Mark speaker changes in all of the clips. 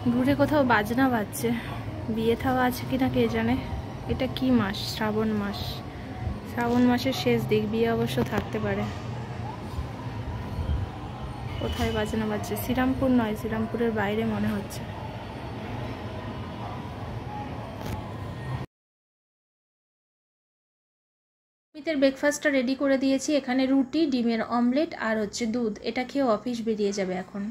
Speaker 1: দূরে কোথাও বাজনা বাজছে, বিয়ে থাওয়া আছে কিনা কে জানে। এটা কি মাস? শ্রাবণ মাস। শ্রাবণ মাসের শেষ দিক, বিয়ে অবশ্য থাকতে পারে। কোথায় বাজনা বাজছে? শ্রীরামপুর নয়, শ্রীরামপুরের বাইরে মনে হচ্ছে। সুমিতের ব্রেকফাস্টটা রেডি করে দিয়েছি। এখানে রুটি, ডিমের অমলেট আর হচ্ছে দুধ। এটা খেয়ে অফিস বেরিয়ে যাবে এখন।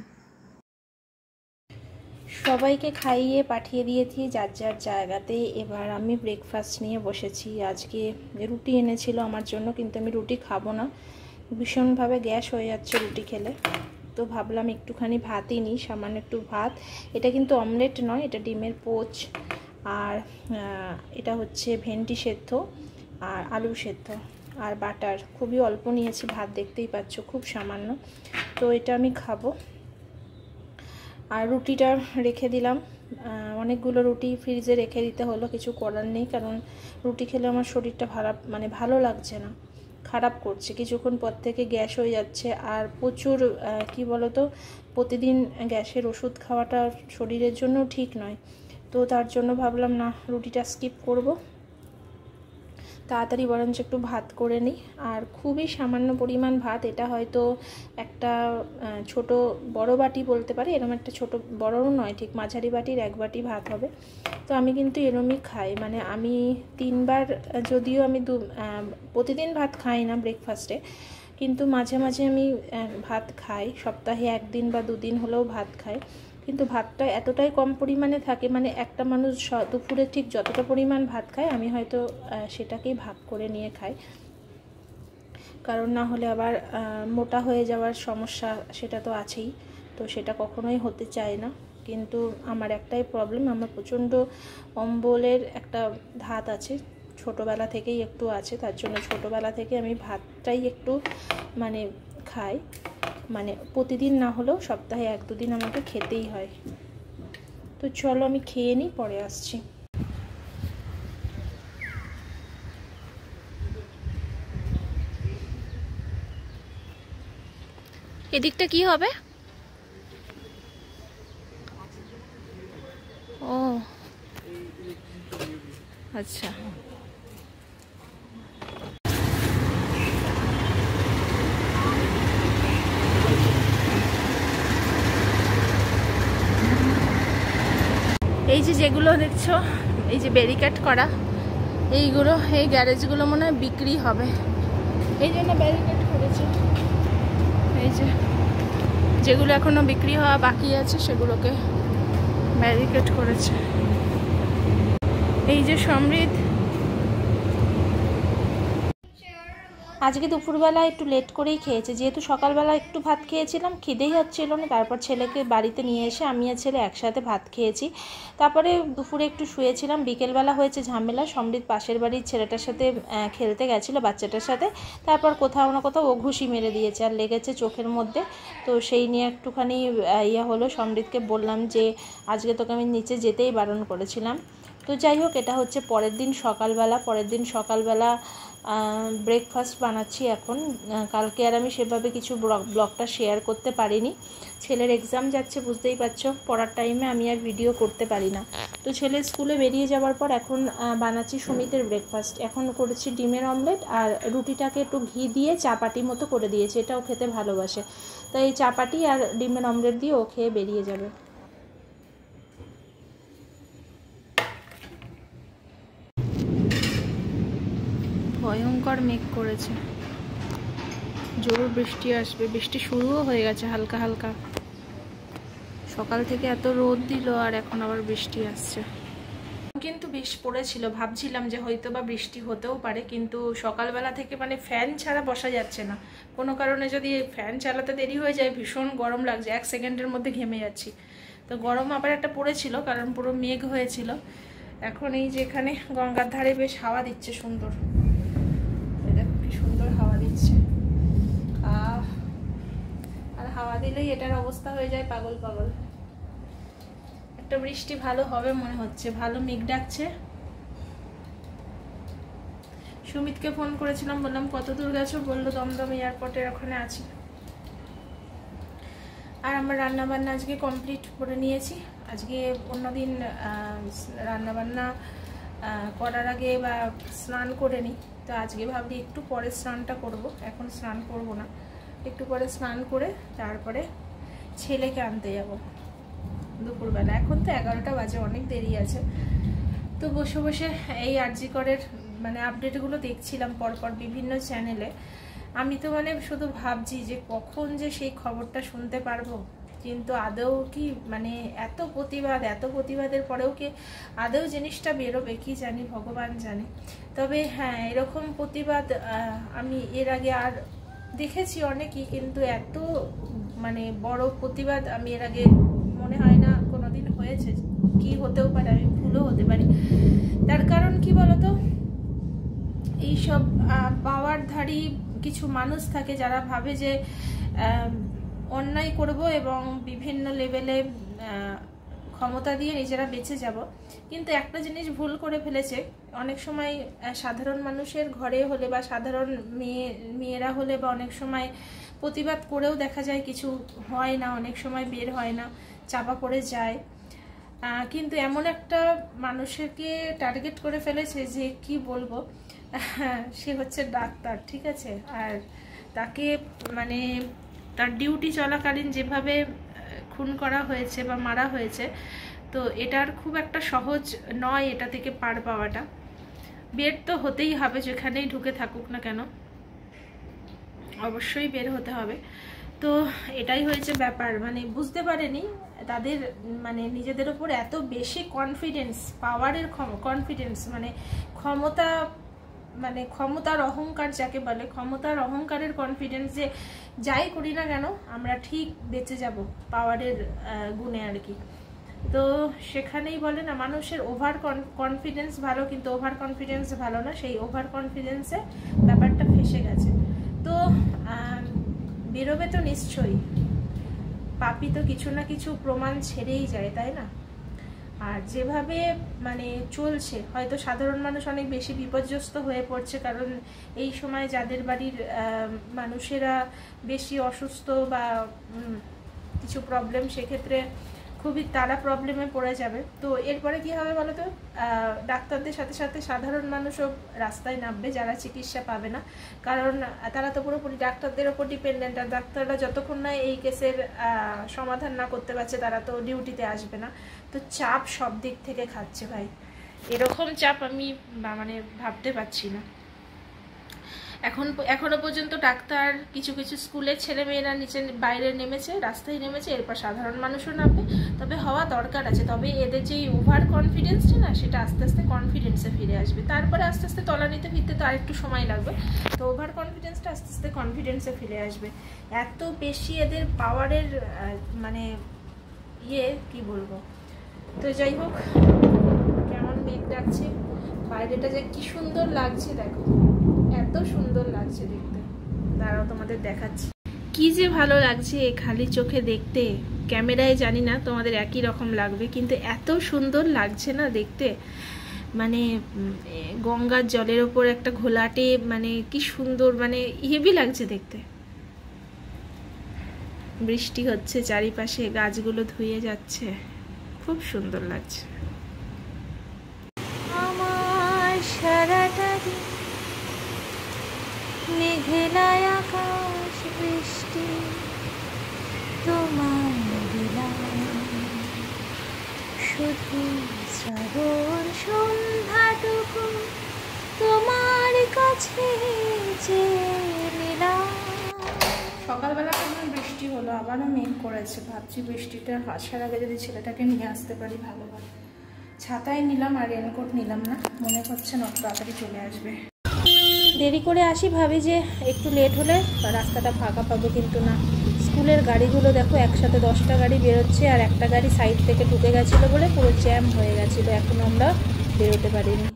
Speaker 1: সবাইকে খাইয়ে পাঠিয়ে দিয়েছি যার যার জায়গাতে। এবার আমি ব্রেকফাস্ট নিয়ে বসেছি। আজকে রুটি এনেছিল আমার জন্য, কিন্তু আমি রুটি খাবো না, ভীষণভাবে গ্যাস হয়ে যাচ্ছে রুটি খেলে। তো ভাবলাম একটুখানি ভাতই নিই, সামান্য একটু ভাত। এটা কিন্তু অমলেট নয়, এটা ডিমের পোচ। আর এটা হচ্ছে ভেন্ডি সেদ্ধ আর আলু সেদ্ধ আর বাটার। খুবই অল্প নিয়েছি ভাত, দেখতেই পাচ্ছ, খুব সামান্য। তো এটা আমি খাবো। আর রুটিটা রেখে দিলাম। অনেকগুলো রুটি ফ্রিজে রেখে দিতে হলো, কিছু করার নেই, কারণ রুটি খেলে আমার শরীরটা ভালো লাগছে না, খারাপ করছে। কিছুক্ষণ পর থেকে গ্যাস হয়ে যাচ্ছে। আর প্রচুর কি বলতো, প্রতিদিন গ্যাসের ওষুধ খাওয়াটা শরীরের জন্য ঠিক নয়। তো তার জন্য ভাবলাম না, রুটিটা স্কিপ করব, তাড়াতাড়ি বরঞ্চ একটু ভাত করে নিই। আর খুবই সামান্য পরিমাণ ভাত। এটা হয়তো একটা ছোট বড় বাটি বলতে পারি, এরকম একটা ছোট বড়ও নয়, ঠিক মাঝারি বাটির 1 বাটি ভাত হবে। তো আমি কিন্তু এরমই খাই, মানে আমি 3 বার, যদিও আমি প্রতিদিন ভাত খাই না ব্রেকফাস্টে, কিন্তু মাঝে মাঝে আমি ভাত খাই। সপ্তাহে 1 দিন বা 2 দিন হলেও ভাত খাই। কিন্তু ভাতটা এতটাই কম পরিমাণে থাকে, মানে একটা মানুষ দুপুরে ঠিক যতটা পরিমাণ ভাত খায়, আমি হয়তো সেটাকেই ভাগ করে নিয়ে খাই, কারণ না হলে আবার মোটা হয়ে যাওয়ার সমস্যা সেটা তো আছেই। তো সেটা কখনোই হতে চায় না। কিন্তু আমার একটাই প্রবলেম, আমার প্রচণ্ড অম্বলের একটা ধাত আছে, ছোটোবেলা থেকেই একটু আছে। তার জন্য ছোটোবেলা থেকে আমি ভাতটাই একটু মানে খাই, মানে প্রতিদিন না হলেও সপ্তাহে 1-2 দিন আমাকে খেতেই হয়। তো চলো আমি খেয়ে নিই, পরে আসছি। এদিকটা কি হবে? ও আচ্ছা, এই যে যেগুলো দেখছো, এই যে ব্যারিকেড করা, এইগুলো, এই গ্যারেজগুলো মনে হয় বিক্রি হবে, এই জন্য ব্যারিকেড করেছে। এই যে যেগুলো এখনো বিক্রি হওয়া বাকি আছে, সেগুলোকে ব্যারিকেড করেছে। এই যে সমৃদ্ধ আজকে দুপুরবেলা একটু লেট করেই খেয়েছে, যেহেতু সকালবেলা একটু ভাত খেয়েছিলাম, খিদেই হচ্ছিল না। তারপর ছেলেকে বাড়িতে নিয়ে এসে আমি আর ছেলে একসাথে ভাত খেয়েছি। তারপরে দুপুরে একটু শুয়েছিলাম। বিকেলবেলা হয়েছে ঝামেলা, সমৃদ্ধ পাশের বাড়ির ছেলেটার সাথে খেলতে গেছিলো, বাচ্চাটার সাথে। তারপর কোথাও না কোথাও ও ঘুষি মেরে দিয়েছে, আর লেগেছে চোখের মধ্যে। তো সেই নিয়ে একটুখানি হলো। সমৃদ্ধকে বললাম যে আজকে তোকে আমি নিচে যেতেই বারণ করেছিলাম। তো যাই হোক, এটা হচ্ছে পরের দিন সকালবেলা ব্রেকফাস্ট বানাচ্ছি এখন। কালকে আর আমি সেভাবে কিছু ব্লগটা শেয়ার করতে পারিনি। ছেলের এক্সাম যাচ্ছে, বুঝতেই পারছো, পড়ার টাইমে আমি আর ভিডিও করতে পারি না। তো ছেলে স্কুলে বেরিয়ে যাওয়ার পর এখন বানাচ্ছি সুমিতের ব্রেকফাস্ট। এখন করেছি ডিমের অমলেট, আর রুটিটাকে একটু ঘি দিয়ে চাপাটি মতো করে দিয়েছি, এটাও খেতে ভালোবাসে। তো এই চাপাটি আর ডিমের অমলেট দিয়ে ও খেয়ে বেরিয়ে যাবে। ভয়ঙ্কর মেঘ করেছে, জোর বৃষ্টি আসবে। বৃষ্টি শুরুও হয়ে গেছে হালকা হালকা। সকাল থেকে এত রোদ দিল, আর এখন আবার বৃষ্টি আসছে। কিন্তু বেশ পড়েছিল, ভাবছিলাম যে হয়তো বা বৃষ্টি হতেও পারে, কিন্তু সকালবেলা থেকে মানে ফ্যান ছাড়া বসা যাচ্ছে না। কোনো কারণে যদি ফ্যান চালাতে দেরি হয়ে যায়, ভীষণ গরম লাগছে, 1 সেকেন্ডের মধ্যে ঘেমে যাচ্ছি। তো গরম আবার একটা পড়েছিল, কারণ পুরো মেঘ হয়েছিল। এখন এই যে এখানে গঙ্গার ধারে বেশ হাওয়া দিচ্ছে সুন্দর, দেখো কি সুন্দর হাওয়া দিচ্ছে। আর হাওয়া দিলেই এটার অবস্থা হয়ে যায় পাগল পাগল। একটা বৃষ্টি ভালো হবে মনে হচ্ছে, ভালো মেঘ ডাকছে। সুমিতকে ফোন করেছিলাম, বললাম কত দূর গেছো, বললো দমদম এয়ারপোর্টের ওখানে আছি। আর আমার রান্নাবান্না আজকে কমপ্লিট করে নিয়েছি। আজকে অন্যদিন রান্নাবান্না করার আগে বা স্নান করে নিই, তো আজকে ভাবলি একটু পরে স্নানটা করব। এখন স্নান করব না, একটু পরে স্নান করে তারপরে ছেলেকে আনতে যাব দুপুরবেলা। এখন তো 11টা বাজে, অনেক দেরি আছে। তো বসে বসে এই আরজি করের মানে আপডেটগুলো দেখছিলাম পরপর বিভিন্ন চ্যানেলে। আমি তো মানে শুধু ভাবছি যে কখন যে সেই খবরটা শুনতে পারবো, কিন্তু আদৌ কি মানে এত প্রতিবাদের পরেও কি আদৌ জিনিসটা বেরোবে কি জানি, ভগবান জানে। তবে হ্যাঁ, এরকম প্রতিবাদ আমি এর আগে আর দেখেছি অনেকই, কিন্তু এত মানে বড় প্রতিবাদ আমি এর আগে মনে হয় না কোনোদিন হয়েছে। কি হতেও পারে, আমি ভুলও হতে পারি। তার কারণ কি বলতো, এইসব পাওয়ারধারী কিছু মানুষ থাকে যারা ভাবে যে অন্যায় করব এবং বিভিন্ন লেভেলে ক্ষমতা দিয়ে নিজেরা বেঁচে যাব। কিন্তু একটা জিনিস ভুল করে ফেলেছে, অনেক সময় সাধারণ মানুষের ঘরে হলে বা সাধারণ মেয়েরা হলে বা অনেক সময় প্রতিবাদ করেও দেখা যায় কিছু হয় না, অনেক সময় বের হয় না, চাপা পড়ে যায়। কিন্তু এমন একটা মানুষকে টার্গেট করে ফেলেছে যে কি বলবো, সে হচ্ছে ডাক্তার, ঠিক আছে। আর তাকে মানে তার ডিউটি চলাকালীন যেভাবে খুন করা হয়েছে বা মারা হয়েছে, তো এটার খুব একটা সহজ নয় এটা থেকে পার পাওয়াটা। বের তো হতেই হবে, যেখানেই ঢুকে থাকুক না কেন অবশ্যই বের হতে হবে। তো এটাই হয়েছে ব্যাপার, মানে বুঝতে পারেনি তাদের মানে নিজেদের উপর এত বেশি কনফিডেন্স, পাওয়ারের কনফিডেন্স, মানে ক্ষমতা, মানে ক্ষমতার অহংকার যাকে বলে, ক্ষমতার অহংকারের কনফিডেন্স, যে যাই করি না কেন আমরা ঠিক বেঁচে যাব পাওয়ারের গুণে আর কি। তো সেখানেই বলে না, মানুষের ওভার কনফিডেন্স ভালো, কিন্তু ওভার কনফিডেন্স ভালো না। সেই ওভার কনফিডেন্সে ব্যাপারটা ফেসে গেছে। তো বেরোবে তো নিশ্চয়ই, পাপি তো কিছু না কিছু প্রমাণ ছেড়েই যায়, তাই না? আর যেভাবে মানে চলছে, হয়তো সাধারণ মানুষ অনেক বেশি বিপর্যস্ত হয়ে পড়ছে, কারণ এই সময় যাদের বাড়ির মানুষেরা বেশি অসুস্থ বা কিছু প্রবলেম, সেক্ষেত্রে খুবই তারা প্রবলেমে পড়ে যাবে। তো এরপরে কি হবে বলো তো, ডাক্তারদের সাথে সাথে সাধারণ মানুষও রাস্তায় নামবে যারা চিকিৎসা পাবে না, কারণ তারা তো পুরোপুরি ডাক্তারদের ওপর ডিপেন্ডেন্ট। আর ডাক্তাররা যতক্ষণ না এই কেসের সমাধান না করতে পারছে তারা তো ডিউটিতে আসবে না। তো চাপ সব দিক থেকে খাচ্ছে ভাই, এরকম চাপ আমি মানে ভাবতে পারছি না। এখনো পর্যন্ত ডাক্তার, কিছু কিছু স্কুলের ছেলেমেয়েরা নিচে বাইরে নেমেছে, রাস্তায় নেমেছে, এরপর সাধারণ মানুষও নামবে। তবে হওয়া দরকার আছে, তবে এদের যে ওভার কনফিডেন্সটা না, সেটা আস্তে আস্তে কনফিডেন্সে ফিরে আসবে। তারপরে আস্তে আস্তে তলানিতে ফিরতে তো আরেকটু সময় লাগবে। তো ওভার কনফিডেন্সটা আস্তে আস্তে কনফিডেন্সে ফিরে আসবে। এত বেশি এদের পাওয়ারের মানে কি বলবো। তো যাই হোক, কেমন মেঘ ডাকছে, বাইরেটা যে কি সুন্দর লাগছে দেখো, এত সুন্দর লাগছে দেখতে। দাঁড়াও তোমাদের দেখাচ্ছি, কি যে ভালো লাগছে খালি চোখে দেখতে। ক্যামেরায় জানি না তোমাদের একই রকম লাগবে, কিন্তু এত সুন্দর লাগছে না দেখতে। মানে গঙ্গার জলের ওপর একটা ঘোলাটে, মানে কি সুন্দর, মানে হেভি লাগছে দেখতে। বৃষ্টি হচ্ছে, চারিপাশে গাছগুলো ধুয়ে যাচ্ছে, খুব সুন্দর লাগছে। আমার সারাটা দিন মেঘেলায় আকাশ বৃষ্টি, তোমার দিলাম শুধু শ্রাবণ সন্ধ্যাটুকু তোমার কাছে চেয়ে নিলাম। সকালবেলা কেমন বৃষ্টি হলো, আবারও মেঘ করেছে। ভাবছি বৃষ্টিটা আসার আগে যদি ছেলেটাকে নিয়ে আসতে পারি ভালো হয়। ছাতায় নিলাম আর রেনকোট নিলাম না, মনে হচ্ছে না তাড়াতাড়ি চলে আসবে। দেরি করে আসি, ভাবি যে একটু লেট হলে রাস্তাটা ফাঁকা পাবো, কিন্তু না। স্কুলের গাড়িগুলো দেখো, একসাথে 10টা গাড়ি বেরোচ্ছে, আর একটা গাড়ি সাইড থেকে ঢুকে গেছিলো বলে পুরো জ্যাম হয়ে গেছিলো। এখন আমরা বেরোতে পারিনি।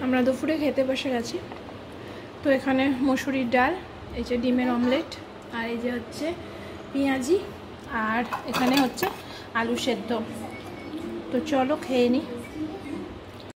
Speaker 1: আমরা দুপুরে খেতে বসে গেছি। তো এখানে মসুরির ডাল, এই যে ডিমের অমলেট, আর এই যে হচ্ছে পেঁয়াজি, আর এখানে হচ্ছে আলু সেদ্ধ। তো চলো খেয়ে নিই।